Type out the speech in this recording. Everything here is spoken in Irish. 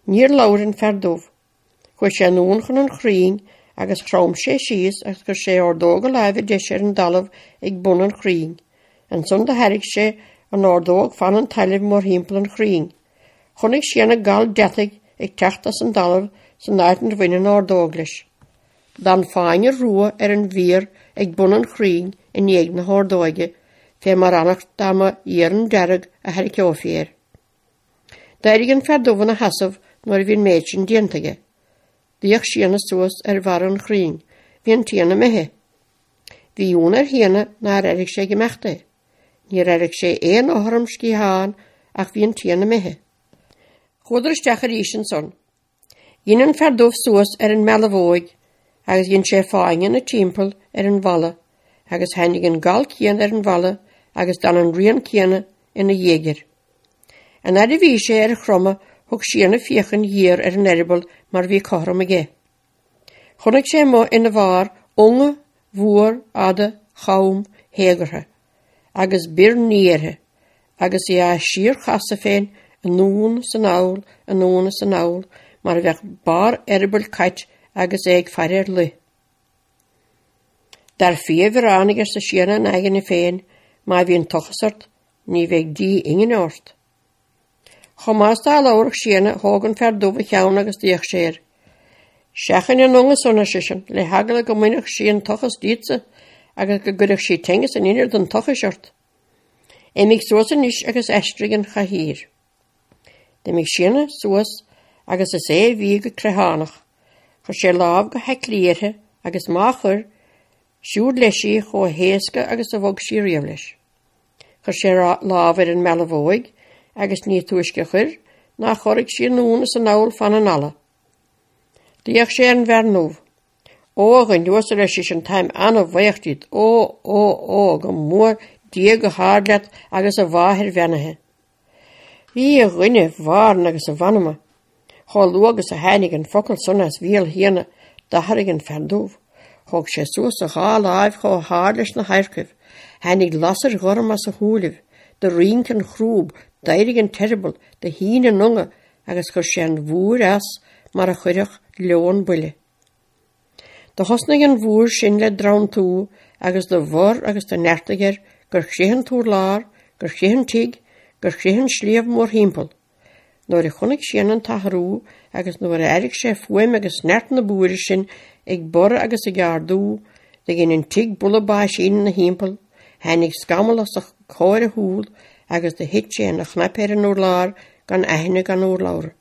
Níor laurin ferdómh. Choi sé nún chun an chrín agus chrom sé síos agus gur sé ordóga láimhe deisir an dalamh ag bun an chrín. An son de herrig sé an ordóg fan an tailib mór hímpel an chrín. Chonnig sianna gal deathig ag teachtas an dalamh san náitin bhain an ordóglis. Dan fáinne rua an vír ag bun an chrín in éag na hordóige, fé mar annach dama an derrig a herrig ceoféir. Dairig an ferdómh na hasamh nuair bhín méid sin diantaige. Díoch sianna suas bhar an chrín, bhí an tíana methe. Bhí ún hiana ná errig sé gemechta. Níor errig sé éon áthram scíháin ach bhí an tíana methe. Chudar isteach ar ísin son. Dín an ferdómh suas an melavóig, agus dín sé fáinge na timppel an bhalla, agus hennig an gal cían an bhalla, agus dan an rian cíana ina dhéigir. An bhí sé a chroma thug sianna fiochan dír an eribal mar bhí choram aige. Chonnig sé mo ina bhar unge, bhuar, ada, chaum, héagartha, agus bir níorthe, agus sír chasa féin an nún san áil, an nún san áil, mar bheith bar eribal cait agus ag ferir lu. Dar fia bhránigar sa sianna an aigen féin, má bhíon tochasart, ní bheith dí ingin ort. Chomás dá láirech sianna thógan ferdómh cheann agus díoch séir. Seachan an unga sonna sisin, le hagala go muineach síon tochas díitsa, agus go gurach sí tengas an inar don tochasart. Éimigh suas an is agus eistrigan chahír. Déimigh sianna suas agus is bhí go crehánach, chu sé láb go heiclíorthe agus máchar, siúd leisí cho héasca agus a bhog sí riamh leis. Chu sé láb an melavóig, agus ní tuisce chur, ná chorig sí núna san áil fan an alla. Díoch sé an bhernúh. Gan dúas leis is an taim anna bhaochtid, go mór dia go háleat agus a bháthir bhenathe. Bhí a ghine bhárn agus a bhanama. Chá luagus a heinig an focail sonas bhíal hiana dathrig an ferdómh. Thug sé suas a gá láimh cho háir leis na haircibh, heinig lasar gharm as a húlibh, de rink an chrúb, dairig an terrible, de hína nunga, agus chur sé an bhúr as mar a chuireach leon buile. De hosnig an bhúr sin le drawn tú, agus de bhor agus de nertiger, gur chéhan túr lár, gur chéhan tig, gur chéhan sliamh mór hímpel. Nóir a chunig sin an taharú, agus nóir a erig sé fuim agus nert na búri sin, ag bor agus a gardú, de gin an tig bulla báis in na hímpel, heinig scamal as a chóir a húl, agus de hit sé na chnapéir an úr lár, gan aithne gan úr láir.